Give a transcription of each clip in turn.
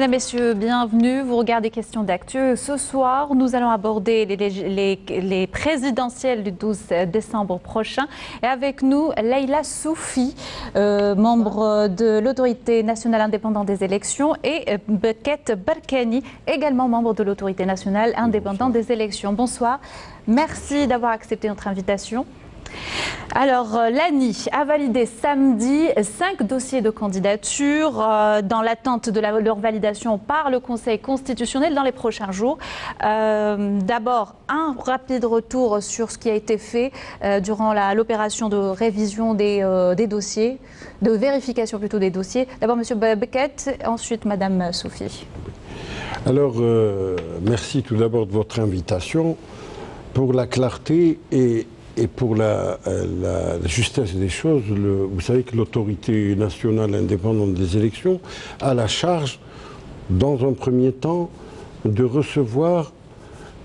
Mesdames, Messieurs, bienvenue. Vous regardez Questions d'actu. Ce soir, nous allons aborder les présidentielles du 12 décembre prochain. Et avec nous, Leïla Soufi, membre de l'Autorité nationale indépendante des élections, et Beket Barkani, également membre de l'Autorité nationale indépendante des élections. Bonsoir. Merci d'avoir accepté notre invitation. Alors, l'ANI a validé samedi 5 dossiers de candidature dans l'attente de leur validation par le Conseil constitutionnel dans les prochains jours. D'abord, un rapide retour sur ce qui a été fait durant l'opération de révision des dossiers, de vérification plutôt des dossiers. D'abord, M. Beket, ensuite Mme Soufi. Alors, merci tout d'abord de votre invitation. Pour la clarté et pour la justesse des choses, vous savez que l'autorité nationale indépendante des élections a la charge, dans un premier temps, de recevoir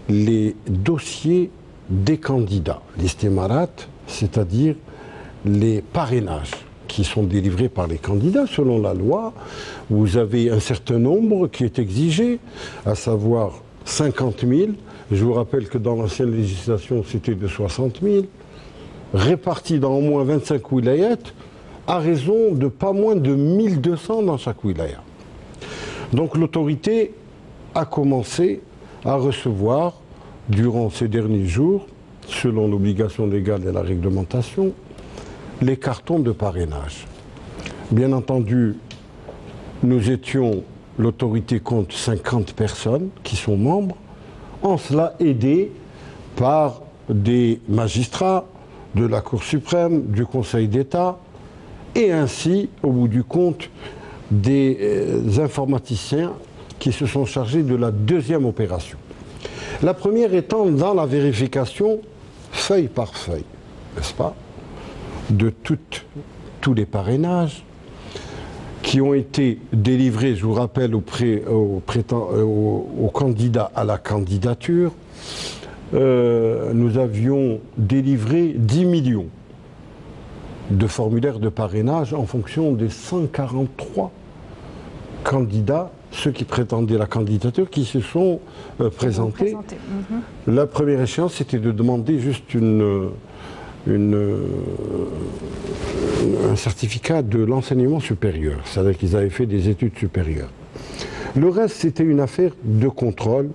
les dossiers des candidats, les stémarats, c'est-à-dire les parrainages qui sont délivrés par les candidats selon la loi. Vous avez un certain nombre qui est exigé, à savoir 50 000. Je vous rappelle que dans l'ancienne législation, c'était de 60 000, répartis dans au moins 25 wilayats, à raison de pas moins de 1200 dans chaque wilaya. Donc l'autorité a commencé à recevoir, durant ces derniers jours, selon l'obligation légale et la réglementation, les cartons de parrainage. Bien entendu, l'autorité compte 50 personnes qui sont membres, en cela aidés par des magistrats de la Cour suprême, du Conseil d'État, et ainsi, au bout du compte, des informaticiens qui se sont chargés de la deuxième opération. La première étant dans la vérification, feuille par feuille, n'est-ce pas, de tous les parrainages qui ont été délivrés, je vous rappelle, aux candidats à la candidature. Nous avions délivré 10 millions de formulaires de parrainage en fonction des 143 candidats, ceux qui prétendaient la candidature, qui se sont présentés. La première échéance, c'était de demander juste un certificat de l'enseignement supérieur, c'est-à-dire qu'ils avaient fait des études supérieures. Le reste, c'était une affaire de contrôle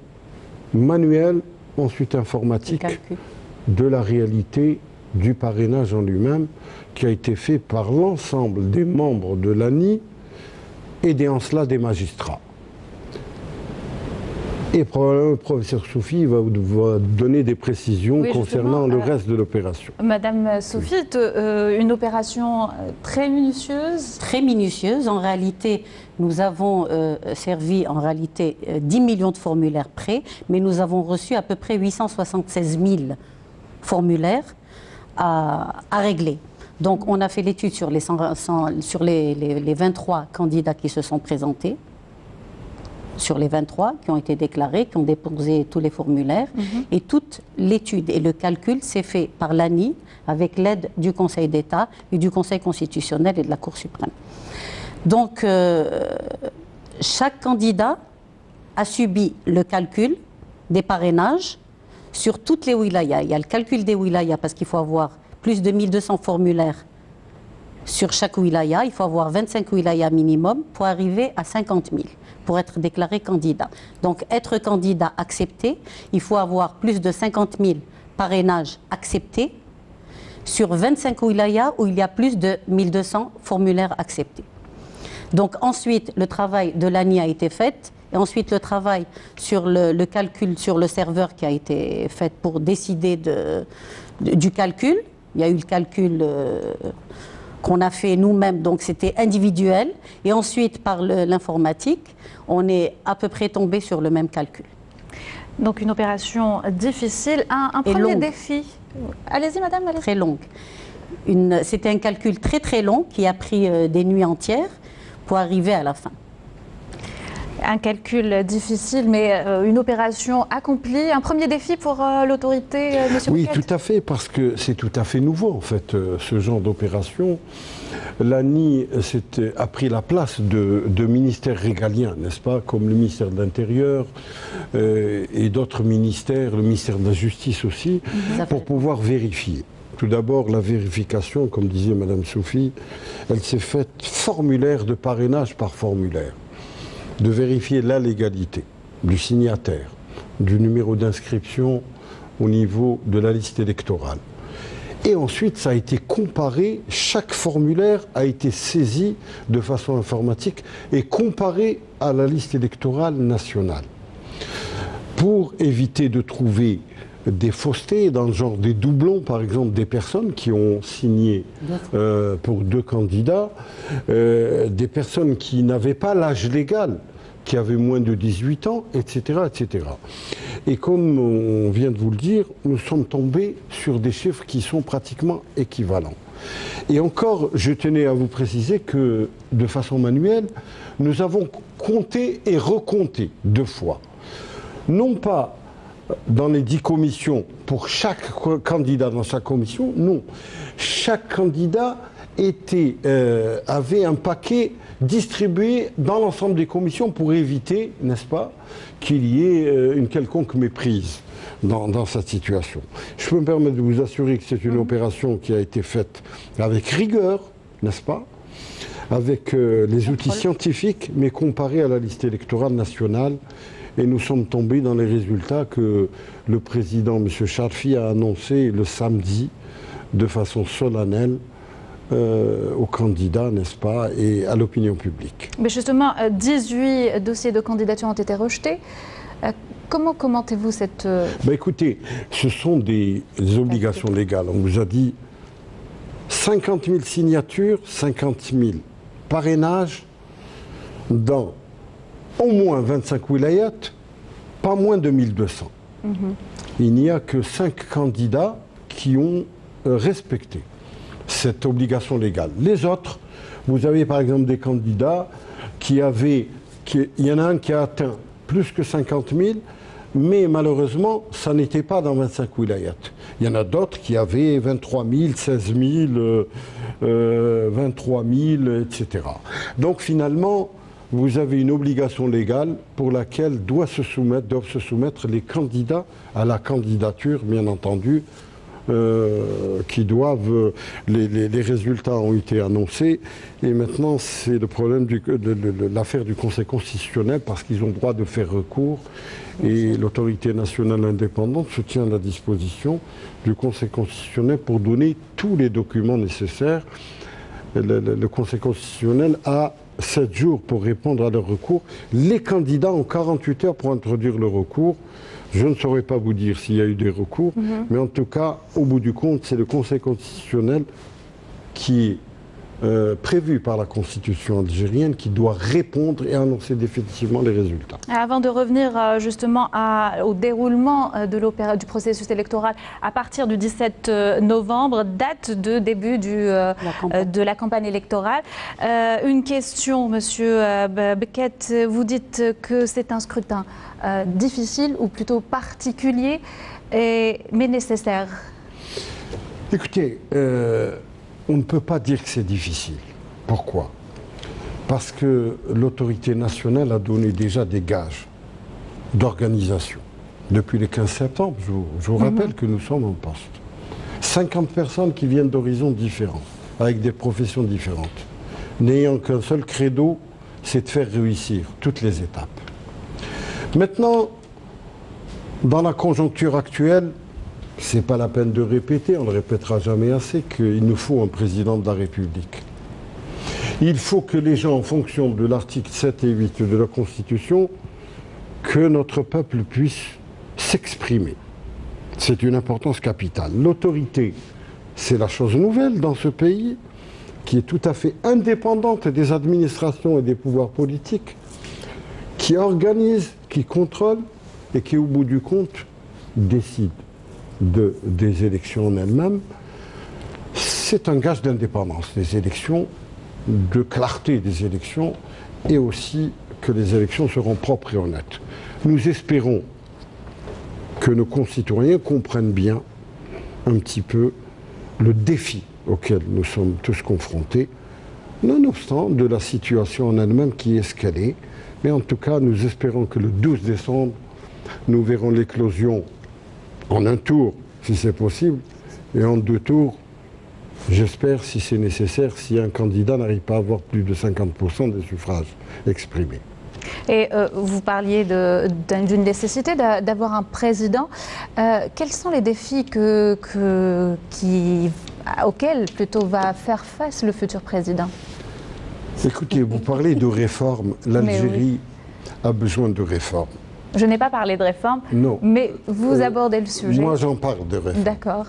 manuel, ensuite informatique, de la réalité du parrainage en lui-même, qui a été fait par l'ensemble des membres de l'ANI et en cela des magistrats. Et probablement le professeur Soufi va donner des précisions concernant le reste de l'opération. Madame Soufi, une opération très minutieuse. Très minutieuse. En réalité, nous avons servi 10 millions de formulaires prêts, mais nous avons reçu à peu près 876 000 formulaires à régler. Donc on a fait l'étude sur les 23 candidats qui se sont présentés, sur les 23 qui ont été déclarés, qui ont déposé tous les formulaires. Et toute l'étude et le calcul s'est fait par l'ANI avec l'aide du Conseil d'État et du Conseil constitutionnel et de la Cour suprême. Donc, chaque candidat a subi le calcul des parrainages sur toutes les wilayas. Il y a le calcul des wilayas parce qu'il faut avoir plus de 1200 formulaires sur chaque wilaya. Il faut avoir 25 wilayas minimum pour arriver à 50 000. Pour être déclaré candidat. Donc, être candidat accepté, il faut avoir plus de 50 000 parrainages acceptés sur 25 wilayas où il y a plus de 1200 formulaires acceptés. Donc, ensuite, le travail de l'ANI a été fait et ensuite le travail sur le calcul sur le serveur qui a été fait pour décider du calcul. Il y a eu le calcul qu'on a fait nous-mêmes, donc c'était individuel. Et ensuite, par l'informatique, on est à peu près tombé sur le même calcul. Donc une opération difficile. Un premier défi. Allez-y, madame. Allez-y. Très longue. C'était un calcul très très long qui a pris des nuits entières pour arriver à la fin. Un calcul difficile, mais une opération accomplie. Un premier défi pour l'autorité, monsieur Oui, Bouquet. tout à fait, parce que c'est tout à fait nouveau, en fait, ce genre d'opération. L'ANI a pris la place de ministères régaliens, n'est-ce pas, comme le ministère de l'Intérieur et d'autres ministères, le ministère de la Justice aussi, pour pouvoir vérifier. Tout d'abord, la vérification, comme disait Madame Sophie, elle s'est faite formulaire de parrainage par formulaire, de vérifier la légalité du signataire, du numéro d'inscription au niveau de la liste électorale. Et ensuite, ça a été comparé, chaque formulaire a été saisi de façon informatique et comparé à la liste électorale nationale. Pour éviter de trouver des faussetés dans le genre des doublons, par exemple, des personnes qui ont signé pour 2 candidats, des personnes qui n'avaient pas l'âge légal, qui avaient moins de 18 ans, etc., etc. Et comme on vient de vous le dire, nous sommes tombés sur des chiffres qui sont pratiquement équivalents. Et encore, je tenais à vous préciser que, de façon manuelle, nous avons compté et recompté 2 fois. Non pas dans les 10 commissions, pour chaque candidat dans sa commission, non. Chaque candidat avait un paquet distribué dans l'ensemble des commissions pour éviter, n'est-ce pas, qu'il y ait une quelconque méprise dans cette situation. Je peux me permettre de vous assurer que c'est une opération qui a été faite avec rigueur, n'est-ce pas, avec les outils scientifiques, mais comparée à la liste électorale nationale. Et nous sommes tombés dans les résultats que le président, M. Charfi, a annoncé le samedi de façon solennelle aux candidats, n'est-ce pas, et à l'opinion publique. Mais justement, 18 dossiers de candidature ont été rejetés. Comment commentez-vous cette... Écoutez, ce sont des obligations légales. On vous a dit 50 000 signatures, 50 000 parrainages dans au moins 25 wilayats, pas moins de 1200. Il n'y a que 5 candidats qui ont respecté cette obligation légale. Les autres, vous avez par exemple des candidats il y en a un qui a atteint plus que 50 000, mais malheureusement, ça n'était pas dans 25 wilayats. Il y en a d'autres qui avaient 23 000, 16 000, 23 000, etc. Donc finalement, vous avez une obligation légale pour laquelle doivent se soumettre les candidats à la candidature, bien entendu, qui doivent... Les résultats ont été annoncés et maintenant c'est le problème de l'affaire du Conseil constitutionnel parce qu'ils ont droit de faire recours et l'autorité nationale indépendante se tient à la disposition du Conseil constitutionnel pour donner tous les documents nécessaires. Le Conseil constitutionnel a 7 jours pour répondre à leur recours. Les candidats ont 48 heures pour introduire le recours. Je ne saurais pas vous dire s'il y a eu des recours, mais en tout cas, au bout du compte, c'est le Conseil constitutionnel qui est prévu par la Constitution algérienne qui doit répondre et annoncer définitivement les résultats. Avant de revenir justement au déroulement du processus électoral à partir du 17 novembre, date de début de la campagne électorale, une question, Monsieur Bouquet, vous dites que c'est un scrutin difficile ou plutôt particulier, mais nécessaire. Écoutez, on ne peut pas dire que c'est difficile. Pourquoi? Parce que l'autorité nationale a donné déjà des gages d'organisation. Depuis le 15 septembre, je vous rappelle que nous sommes en poste. 50 personnes qui viennent d'horizons différents, avec des professions différentes, n'ayant qu'un seul credo, c'est de faire réussir toutes les étapes. Maintenant, dans la conjoncture actuelle, ce n'est pas la peine de répéter, on ne le répétera jamais assez, qu'il nous faut un président de la République. Il faut que les gens, en fonction de l'article 7 et 8 de la Constitution, que notre peuple puisse s'exprimer. C'est une importance capitale. L'autorité, c'est la chose nouvelle dans ce pays, qui est tout à fait indépendante des administrations et des pouvoirs politiques, qui organise, qui contrôle et qui, au bout du compte, décide des élections en elles-mêmes. C'est un gage d'indépendance des élections, de clarté des élections et aussi que les élections seront propres et honnêtes. Nous espérons que nos concitoyens comprennent bien un petit peu le défi auquel nous sommes tous confrontés, nonobstant de la situation en elle-même qui est ce qu'elle est. Mais en tout cas, nous espérons que le 12 décembre, nous verrons l'éclosion en un tour, si c'est possible, et en 2 tours, j'espère, si c'est nécessaire, si un candidat n'arrive pas à avoir plus de 50% des suffrages exprimés. Et vous parliez d'une nécessité d'avoir un président. Quels sont les défis auxquels plutôt va faire face le futur président? Écoutez, vous parlez de réformes. L'Algérie a besoin de réformes. Je n'ai pas parlé de réformes, non. Mais vous abordez le sujet. Moi, j'en parle de réformes. D'accord.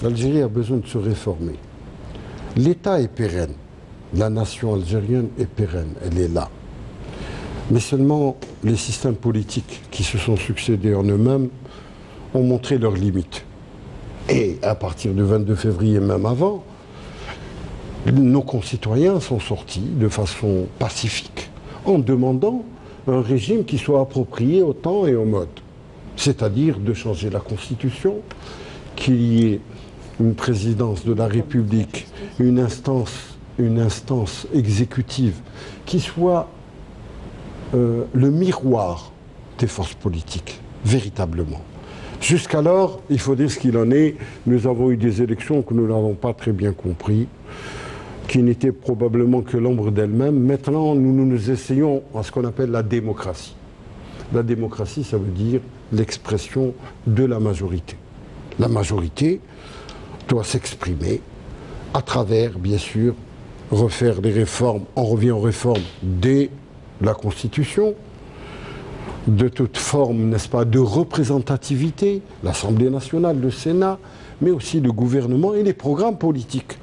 L'Algérie a besoin de se réformer. L'État est pérenne. La nation algérienne est pérenne. Elle est là. Mais seulement les systèmes politiques qui se sont succédés en eux-mêmes ont montré leurs limites. Et à partir du 22 février, même avant, nos concitoyens sont sortis de façon pacifique en demandant un régime qui soit approprié au temps et au mode. C'est-à-dire de changer la Constitution, qu'il y ait une présidence de la République, une instance exécutive qui soit le miroir des forces politiques, véritablement. Jusqu'alors, il faut dire ce qu'il en est, nous avons eu des élections que nous n'avons pas très bien compris, qui n'étaient probablement que l'ombre d'elles-mêmes. Maintenant, nous essayons à ce qu'on appelle la démocratie. La démocratie, ça veut dire l'expression de la majorité. La majorité doit s'exprimer à travers, bien sûr, refaire des réformes. On revient aux réformes dès la Constitution, de toute forme, n'est-ce pas, de représentativité, l'Assemblée nationale, le Sénat, mais aussi le gouvernement et les programmes politiques.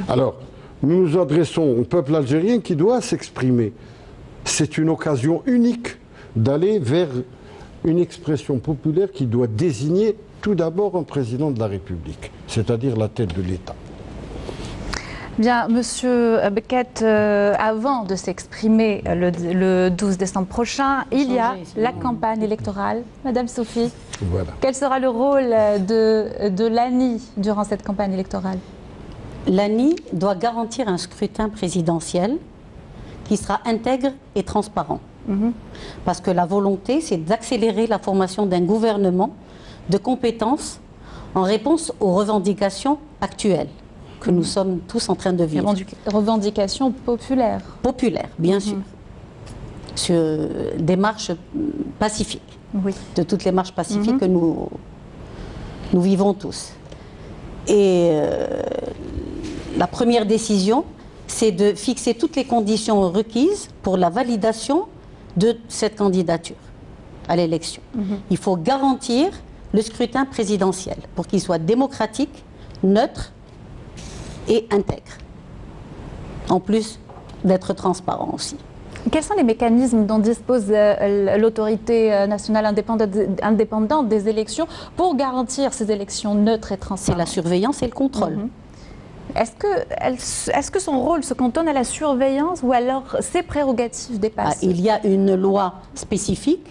Alors, nous nous adressons au peuple algérien qui doit s'exprimer. C'est une occasion unique d'aller vers une expression populaire qui doit désigner tout d'abord un président de la République, c'est-à-dire la tête de l'État. Bien, Monsieur Beckett, avant de s'exprimer le 12 décembre prochain, il y a la campagne électorale. Madame Sophie, voilà. Quel sera le rôle de l'ANI durant cette campagne électorale? L'ANI doit garantir un scrutin présidentiel qui sera intègre et transparent. Parce que la volonté, c'est d'accélérer la formation d'un gouvernement de compétences en réponse aux revendications actuelles que nous sommes tous en train de vivre. Revendications populaires. Populaires, bien sûr. Sur des marches pacifiques. Oui. De toutes les marches pacifiques que nous vivons tous. Et la première décision, c'est de fixer toutes les conditions requises pour la validation de cette candidature à l'élection. Il faut garantir le scrutin présidentiel pour qu'il soit démocratique, neutre et intègre. En plus d'être transparent aussi. Quels sont les mécanismes dont dispose l'autorité nationale indépendante des élections pour garantir ces élections neutres et transparentes? C'est la surveillance et le contrôle. Est-ce que son rôle se cantonne à la surveillance ou alors ses prérogatives dépassent? Il y a une loi spécifique.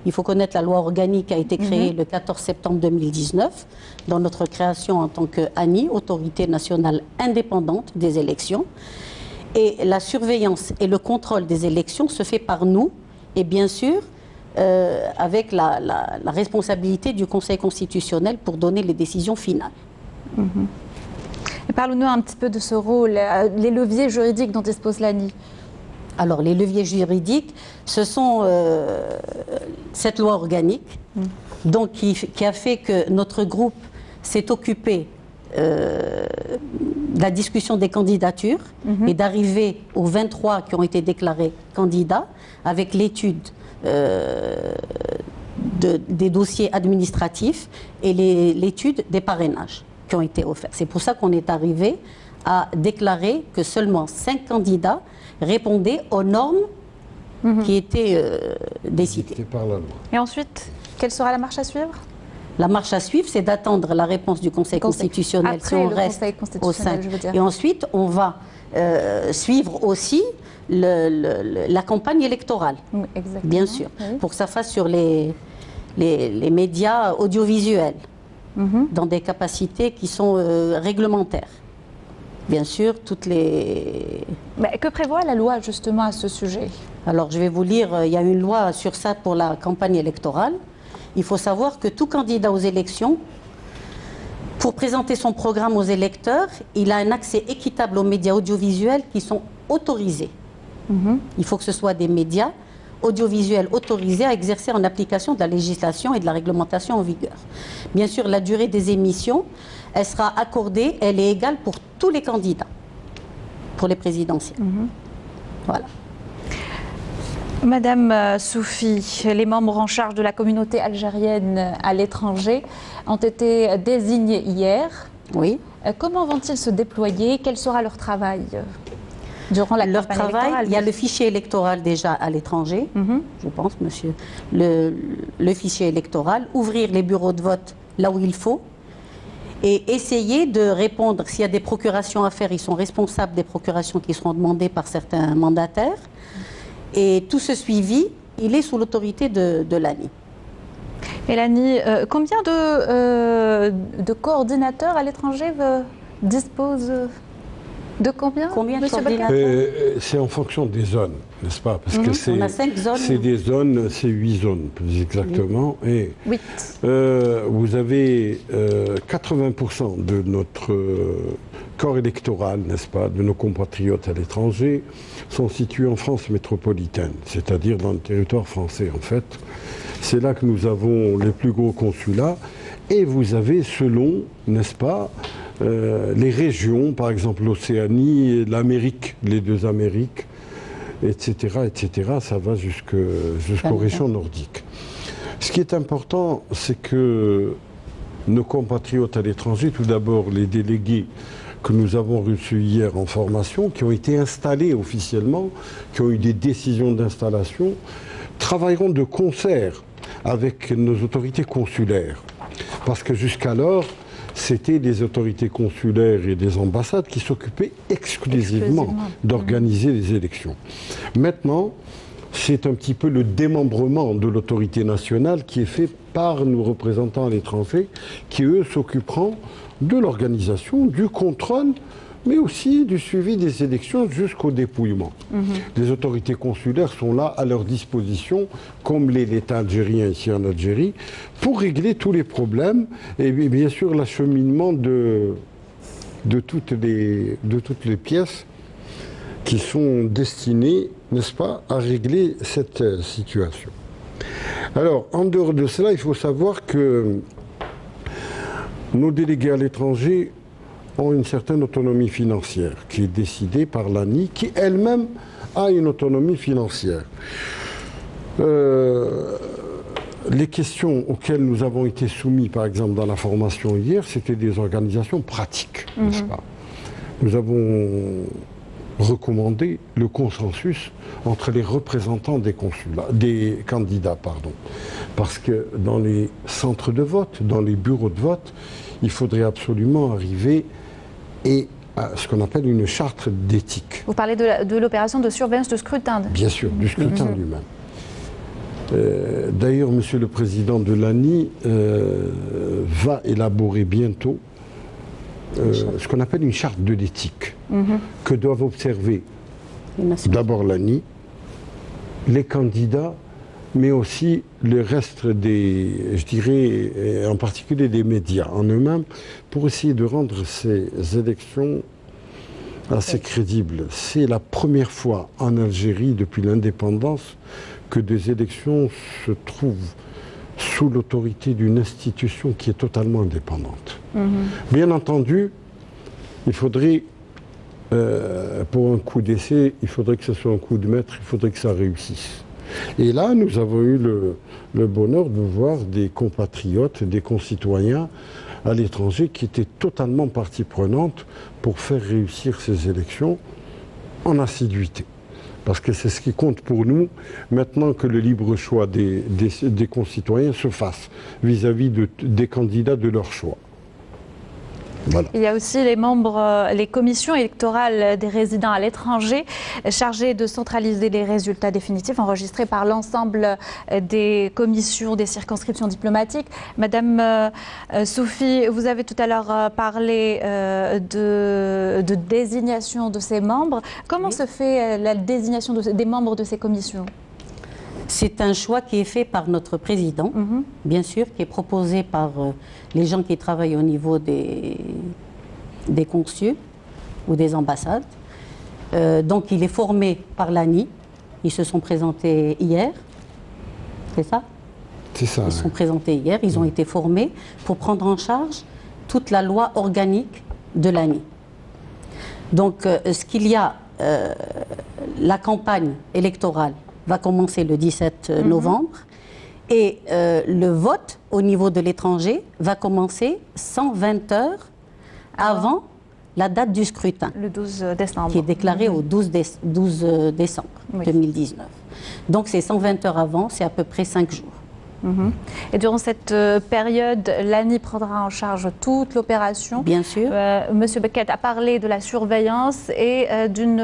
Il faut connaître la loi organique qui a été créée le 14 septembre 2019 dans notre création en tant qu'ANI, Autorité nationale indépendante des élections. Et la surveillance et le contrôle des élections se fait par nous et bien sûr avec la responsabilité du Conseil constitutionnel pour donner les décisions finales. Parlons-nous un petit peu de ce rôle, les leviers juridiques dont dispose l'ANI. Alors, les leviers juridiques, ce sont cette loi organique donc, qui a fait que notre groupe s'est occupé de la discussion des candidatures et d'arriver aux 23 qui ont été déclarés candidats avec l'étude des dossiers administratifs et l'étude des parrainages qui ont été offerts. C'est pour ça qu'on est arrivé à déclarer que seulement 5 candidats répondaient aux normes qui étaient décidées. Par la loi. Et ensuite, quelle sera la marche à suivre? La marche à suivre, c'est d'attendre la réponse du Conseil constitutionnel Après si on le reste Conseil au sein. constitutionnel, je veux dire. Et ensuite, on va suivre aussi la campagne électorale, Exactement. bien sûr, Oui. pour que ça fasse sur les médias audiovisuels, dans des capacités qui sont réglementaires. Bien sûr, toutes les... Mais que prévoit la loi justement à ce sujet? Alors, je vais vous lire, il y a une loi sur ça pour la campagne électorale. Il faut savoir que tout candidat aux élections, pour présenter son programme aux électeurs, il a un accès équitable aux médias audiovisuels qui sont autorisés. Il faut que ce soit des médias audiovisuels autorisés à exercer en application de la législation et de la réglementation en vigueur. Bien sûr, la durée des émissions, elle sera accordée, elle est égale pour tous les candidats, pour les présidentielles. Voilà. Madame Soufi, les membres en charge de la communauté algérienne à l'étranger ont été désignés hier. Oui. Comment vont-ils se déployer? Quel sera leur travail durant la Leur campagne travail, électorale? il y a le fichier électoral déjà à l'étranger, je pense, monsieur. Le fichier électoral, ouvrir les bureaux de vote là où il faut et essayer de répondre. S'il y a des procurations à faire, ils sont responsables des procurations qui seront demandées par certains mandataires. Et tout ce suivi, il est sous l'autorité de l'ANI. Mélanie, combien de coordinateurs à l'étranger disposent de combien Combien de monsieur coordinateurs? Bakar? C'est en fonction des zones, n'est-ce pas? Parce que On a 5 zones. c'est des zones, c'est 8 zones plus exactement. Et 8. vous avez 80% de notre corps électoral, n'est-ce pas, de nos compatriotes à l'étranger, sont situés en France métropolitaine, c'est-à-dire dans le territoire français en fait. C'est là que nous avons les plus gros consulats. Et vous avez selon, n'est-ce pas, les régions, par exemple l'Océanie, l'Amérique, les deux Amériques, etc., etc. Ça va jusqu'aux régions nordiques. Ce qui est important, c'est que nos compatriotes à l'étranger, tout d'abord les délégués que nous avons reçus hier en formation, qui ont été installés officiellement, qui ont eu des décisions d'installation, travailleront de concert avec nos autorités consulaires. Parce que jusqu'alors, c'était des autorités consulaires et des ambassades qui s'occupaient exclusivement d'organiser les élections. Maintenant, c'est un petit peu le démembrement de l'autorité nationale qui est fait par nos représentants à l'étranger, qui eux s'occuperont de l'organisation, du contrôle, mais aussi du suivi des élections jusqu'au dépouillement. Les autorités consulaires sont là à leur disposition, comme l'État algérien ici en Algérie, pour régler tous les problèmes et bien sûr l'acheminement de toutes les pièces qui sont destinées, n'est-ce pas, à régler cette situation. Alors, en dehors de cela, il faut savoir que nos délégués à l'étranger ont une certaine autonomie financière qui est décidée par l'ANI, qui elle-même a une autonomie financière. Les questions auxquelles nous avons été soumis, par exemple, dans la formation hier, c'était des organisations pratiques, n'est-ce pas? Nous avons recommandé le consensus entre les représentants des candidats, pardon. Parce que dans les centres de vote, dans les bureaux de vote, il faudrait absolument arriver à ce qu'on appelle une charte d'éthique. Vous parlez de l'opération de surveillance de scrutin. Bien sûr, du scrutin lui-même. D'ailleurs, Monsieur le Président de l'ANI va élaborer bientôt ce qu'on appelle une charte de l'éthique, que doivent observer d'abord l'ANI, les candidats, mais aussi le reste des, je dirais, en particulier des médias en eux-mêmes, pour essayer de rendre ces élections assez crédibles. C'est la première fois en Algérie, depuis l'indépendance, que des élections se trouvent sous l'autorité d'une institution qui est totalement indépendante. Bien entendu, il faudrait, pour un coup d'essai, il faudrait que ce soit un coup de maître, il faudrait que ça réussisse. Et là, nous avons eu le bonheur de voir des compatriotes, des concitoyens à l'étranger qui étaient totalement partie prenante pour faire réussir ces élections en assiduité. Parce que c'est ce qui compte pour nous, maintenant que le libre choix des concitoyens se fasse vis-à-vis des candidats de leur choix. Voilà. Il y a aussi les membres, les commissions électorales des résidents à l'étranger chargées de centraliser les résultats définitifs enregistrés par l'ensemble des commissions des circonscriptions diplomatiques. Madame Sophie, vous avez tout à l'heure parlé de désignation de ces membres. Comment se fait la désignation des membres de ces commissions? C'est un choix qui est fait par notre président, bien sûr, qui est proposé par les gens qui travaillent au niveau des consuls ou des ambassades. Donc il est formé par l'ANI. Ils se sont présentés hier. C'est ça? C'est ça. Ils se sont présentés hier. Ils ont été formés pour prendre en charge toute la loi organique de l'ANI. Donc ce qu'il y a, la campagne électorale va commencer le 17 novembre et le vote au niveau de l'étranger va commencer 120 heures avant la date du scrutin. Le 12 décembre. Qui est déclaré au 12 décembre 2019. Donc c'est 120 heures avant, c'est à peu près 5 jours. Et durant cette période, l'ANI prendra en charge toute l'opération. Bien sûr. Monsieur Beckett a parlé de la surveillance et d'une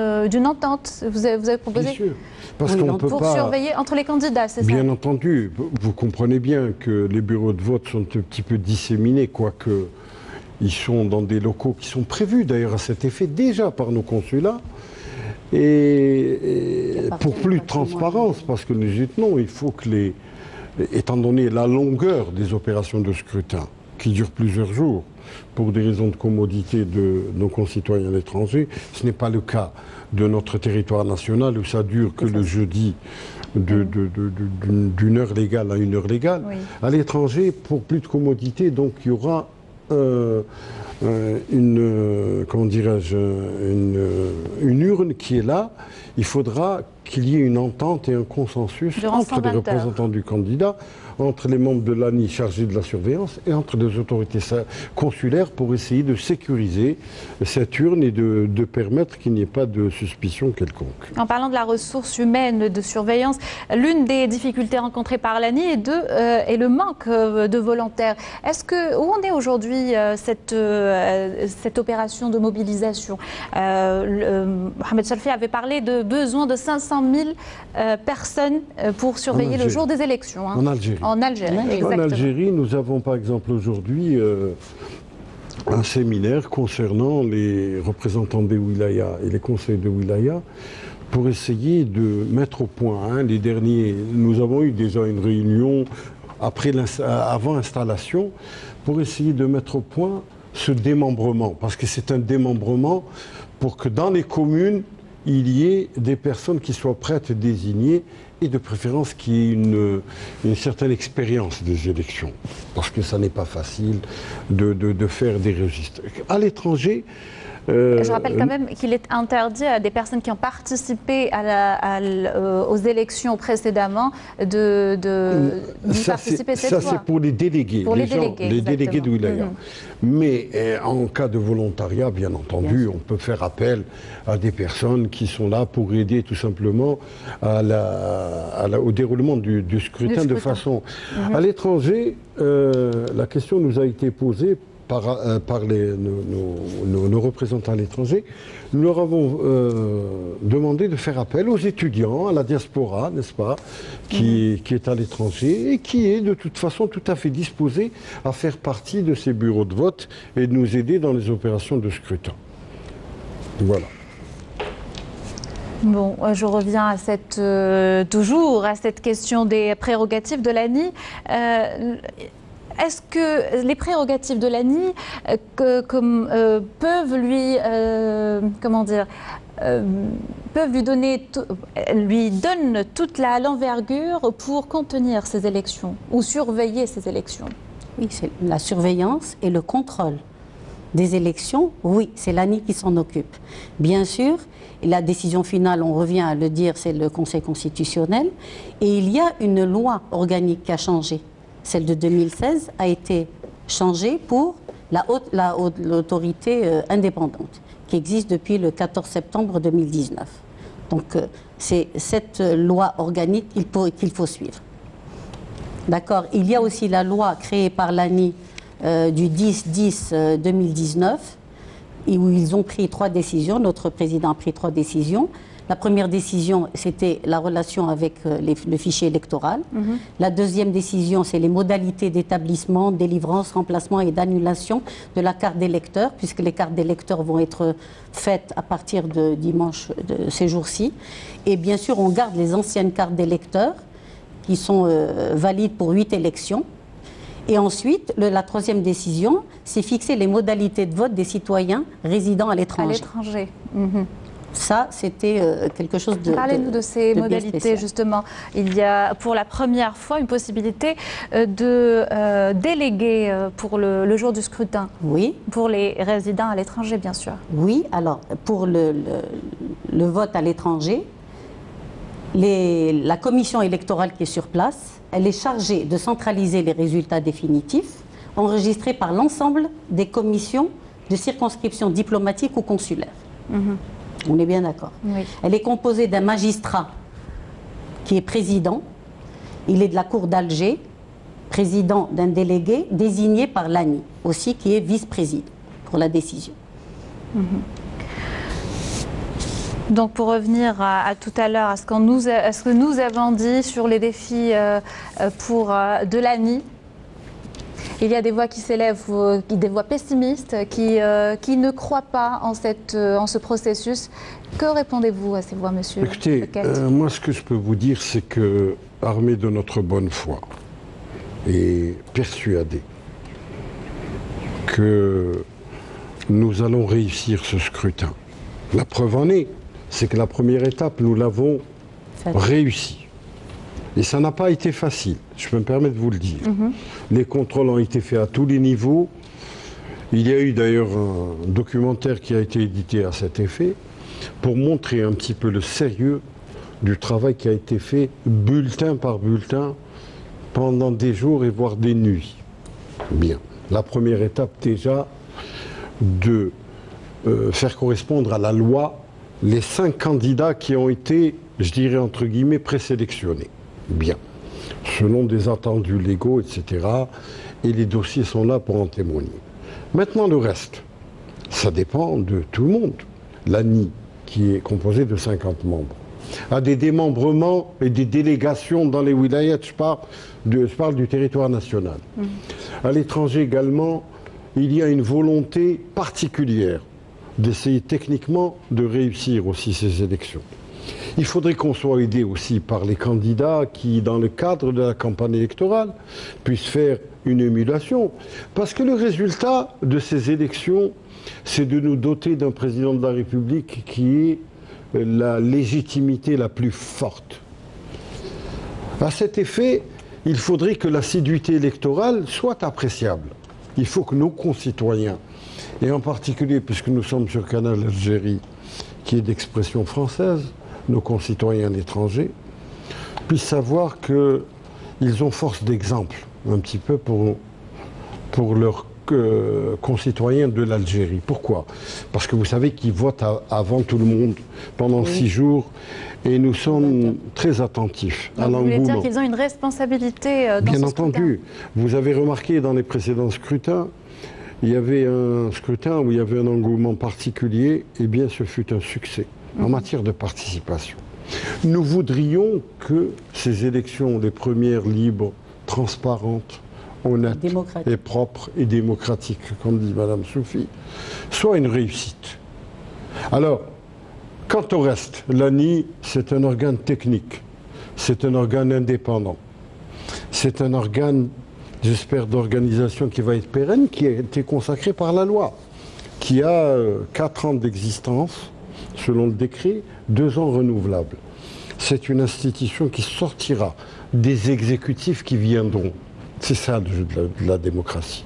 entente. Vous avez proposé? Bien sûr. Parce qu'on peut pour pas surveiller entre les candidats, c'est ça? Bien entendu. Vous comprenez bien que les bureaux de vote sont un petit peu disséminés, quoique ils sont dans des locaux qui sont prévus d'ailleurs à cet effet déjà par nos consulats. Et pour plus de transparence, parce que nous dites non, il faut que étant donné la longueur des opérations de scrutin, qui durent plusieurs jours, pour des raisons de commodité de nos concitoyens à l'étranger, ce n'est pas le cas de notre territoire national où ça dure que le jeudi d'une heure légale à une heure légale. Oui. À l'étranger, pour plus de commodité, donc il y aura comment dirais-je, une urne qui est là. Il faudra qu'il y ait une entente et un consensus entre les représentants du candidat, entre les membres de l'ANI chargés de la surveillance et entre les autorités consulaires pour essayer de sécuriser cette urne et de permettre qu'il n'y ait pas de suspicion quelconque. En parlant de la ressource humaine de surveillance, l'une des difficultés rencontrées par l'ANI est le manque de volontaires. Où en est aujourd'hui cette opération de mobilisation? Mohamed Chalfi avait parlé de besoin de 500 000 personnes pour surveiller le jour des élections. En Algérie. En Algérie, exactement. En Algérie, nous avons par exemple aujourd'hui un séminaire concernant les représentants des wilayas et les conseils de wilaya pour essayer de mettre au point les derniers. Nous avons eu déjà une réunion avant installation pour essayer de mettre au point ce démembrement, parce que c'est un démembrement pour que dans les communes, il y ait des personnes qui soient prêtes à désigner et de préférence qu'il y ait une certaine expérience des élections. Parce que ça n'est pas facile de faire des registres. À l'étranger... Je rappelle quand même qu'il est interdit à des personnes qui ont participé aux élections précédemment d'y participer cette fois. Ça, c'est pour les délégués, les délégués de wilaya. Mais en cas de volontariat, bien entendu, on peut faire appel à des personnes qui sont là pour aider tout simplement au déroulement du scrutin de façon... À l'étranger, la question nous a été posée par nos représentants à l'étranger. Nous leur avons demandé de faire appel aux étudiants, à la diaspora, n'est-ce pas, qui est à l'étranger et qui est de toute façon tout à fait disposé à faire partie de ces bureaux de vote et de nous aider dans les opérations de scrutin. Voilà. Bon, je reviens à toujours à cette question des prérogatives de l'ANI. Est-ce que les prérogatives de l'ANI peuvent lui donnent toute l'envergure pour contenir ces élections ou surveiller ces élections? Oui, c'est la surveillance et le contrôle des élections. Oui, c'est l'ANI qui s'en occupe. Bien sûr, la décision finale, on revient à le dire, c'est le Conseil constitutionnel. Et il y a une loi organique qui a changé. Celle de 2016 a été changée pour l'autorité indépendante, qui existe depuis le 14 septembre 2019. Donc c'est cette loi organique qu'il faut suivre. D'accord. Il y a aussi la loi créée par l'ANI du 10-10-2019, où ils ont pris 3 décisions. Notre président a pris 3 décisions. La première décision, c'était la relation avec le fichier électoral. La deuxième décision, c'est les modalités d'établissement, délivrance, remplacement et d'annulation de la carte d'électeur, puisque les cartes d'électeurs vont être faites à partir de dimanche de ces jours-ci. Et bien sûr, on garde les anciennes cartes d'électeurs qui sont valides pour 8 élections. Et ensuite, la troisième décision, c'est fixer les modalités de vote des citoyens résidant à l'étranger. À l'étranger. Ça, c'était quelque chose de Parlez-nous de ces de modalités, justement. Il y a pour la première fois une possibilité de déléguer pour le jour du scrutin. Oui. Pour les résidents à l'étranger, bien sûr. Oui, alors, pour le vote à l'étranger, la commission électorale qui est sur place, elle est chargée de centraliser les résultats définitifs enregistrés par l'ensemble des commissions de circonscription diplomatique ou consulaire. On est bien d'accord. Oui. Elle est composée d'un magistrat qui est président. Il est de la Cour d'Alger, président d'un délégué désigné par l'ANI, aussi qui est vice-président pour la décision. Donc pour revenir à tout à l'heure, à ce que nous avons dit sur les défis de l'ANI, il y a des voix qui s'élèvent, des voix pessimistes, qui ne croient pas en ce processus. Que répondez-vous à ces voix, monsieur? Écoutez, moi ce que je peux vous dire, c'est que, armé de notre bonne foi et persuadé que nous allons réussir ce scrutin, la preuve en est, c'est que la première étape, nous l'avons réussi. Et ça n'a pas été facile, je peux me permettre de vous le dire. Les contrôles ont été faits à tous les niveaux. Il y a eu d'ailleurs un documentaire qui a été édité à cet effet pour montrer un petit peu le sérieux du travail qui a été fait bulletin par bulletin pendant des jours et voire des nuits. Bien. La première étape déjà de faire correspondre à la loi les 5 candidats qui ont été, je dirais entre guillemets, présélectionnés. Bien, selon des attendus légaux, etc. Et les dossiers sont là pour en témoigner. Maintenant, le reste, ça dépend de tout le monde. L'ANI, qui est composée de 50 membres, a des démembrements et des délégations dans les wilayats, je parle du territoire national. À l'étranger également, il y a une volonté particulière d'essayer techniquement de réussir aussi ces élections. Il faudrait qu'on soit aidé aussi par les candidats qui, dans le cadre de la campagne électorale, puissent faire une émulation. Parce que le résultat de ces élections, c'est de nous doter d'un président de la République qui est la légitimité la plus forte. À cet effet, il faudrait que l'assiduité électorale soit appréciable. Il faut que nos concitoyens, et en particulier, puisque nous sommes sur Canal Algérie, qui est d'expression française, nos concitoyens à l'étranger, puissent savoir qu'ils ont force d'exemple, un petit peu pour leurs concitoyens de l'Algérie. Pourquoi? Parce que vous savez qu'ils votent avant tout le monde pendant 6 jours, et nous sommes très attentifs à l'engouement. Vous voulez dire qu'ils ont une responsabilité dans Bien ce entendu. Vous avez remarqué dans les précédents scrutins, il y avait un scrutin où il y avait un engouement particulier, et bien ce fut un succès en matière de participation. Nous voudrions que ces élections, les premières libres, transparentes, honnêtes et propres et démocratiques, comme dit Madame Soufi, soient une réussite. Alors, quant au reste, l'ANI, c'est un organe technique, c'est un organe indépendant, c'est un organe, j'espère, d'organisation qui va être pérenne, qui a été consacré par la loi, qui a 4 ans d'existence, selon le décret, 2 ans renouvelables. C'est une institution qui sortira des exécutifs qui viendront. C'est ça le jeu de la démocratie.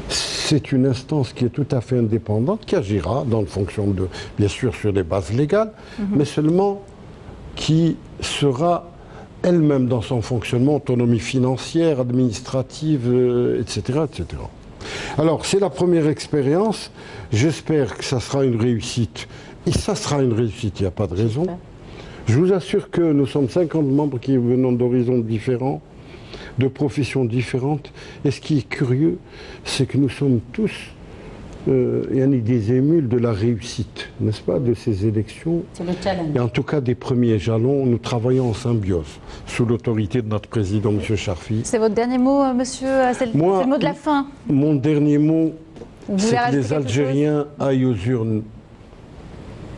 C'est une instance qui est tout à fait indépendante, qui agira dans le fonction de, bien sûr, sur les bases légales, mais seulement qui sera elle-même dans son fonctionnement, autonomie financière, administrative, etc., etc. Alors, c'est la première expérience. J'espère que ça sera une réussite. Et ça sera une réussite, il n'y a pas de raison. Je vous assure que nous sommes 50 membres qui venons d'horizons différents, de professions différentes. Et ce qui est curieux, c'est que nous sommes tous des émules de la réussite, n'est-ce pas, de ces élections. C'est le challenge. Et en tout cas, des premiers jalons, nous travaillons en symbiose, sous l'autorité de notre président, M. Charfi. C'est votre dernier mot, monsieur? C'est le mot de la fin. Mon dernier mot, c'est que les rajouter quelque Algériens aillent aux urnes,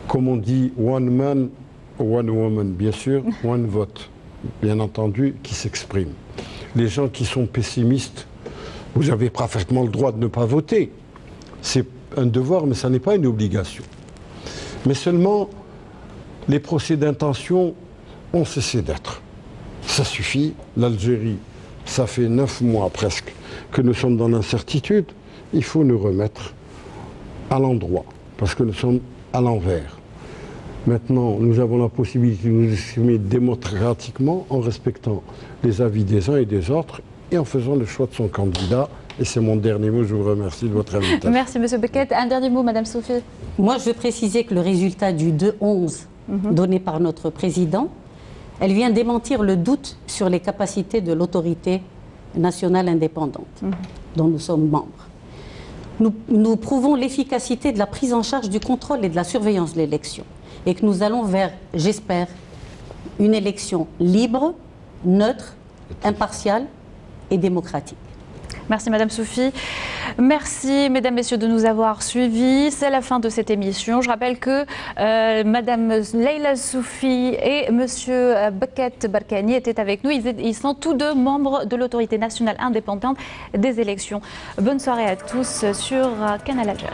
comme on dit, one man, one woman, bien sûr, one vote, bien entendu, qui s'exprime. Les gens qui sont pessimistes, vous avez parfaitement le droit de ne pas voter. C'est un devoir, mais ça n'est pas une obligation. Mais seulement, les procès d'intention ont cessé d'être. Ça suffit. L'Algérie, ça fait 9 mois presque que nous sommes dans l'incertitude. Il faut nous remettre à l'endroit, parce que nous sommes à l'envers. Maintenant, nous avons la possibilité de nous exprimer démocratiquement en respectant les avis des uns et des autres et en faisant le choix de son candidat. Et c'est mon dernier mot. Je vous remercie de votre invitation. Merci, monsieur Beckett. Un dernier mot, madame Sophie. Moi, je veux préciser que le résultat du 2-11 donné par notre président, elle vient démentir le doute sur les capacités de l'autorité nationale indépendante dont nous sommes membres. Nous prouvons l'efficacité de la prise en charge du contrôle et de la surveillance de l'élection et que nous allons vers, j'espère, une élection libre, neutre, impartiale et démocratique. Merci Madame Sophie. Merci Mesdames, Messieurs de nous avoir suivis. C'est la fin de cette émission. Je rappelle que Madame Leïla Soufi et Monsieur Beckett Barkani étaient avec nous. Ils sont tous deux membres de l'autorité nationale indépendante des élections. Bonne soirée à tous sur Canal Algérie.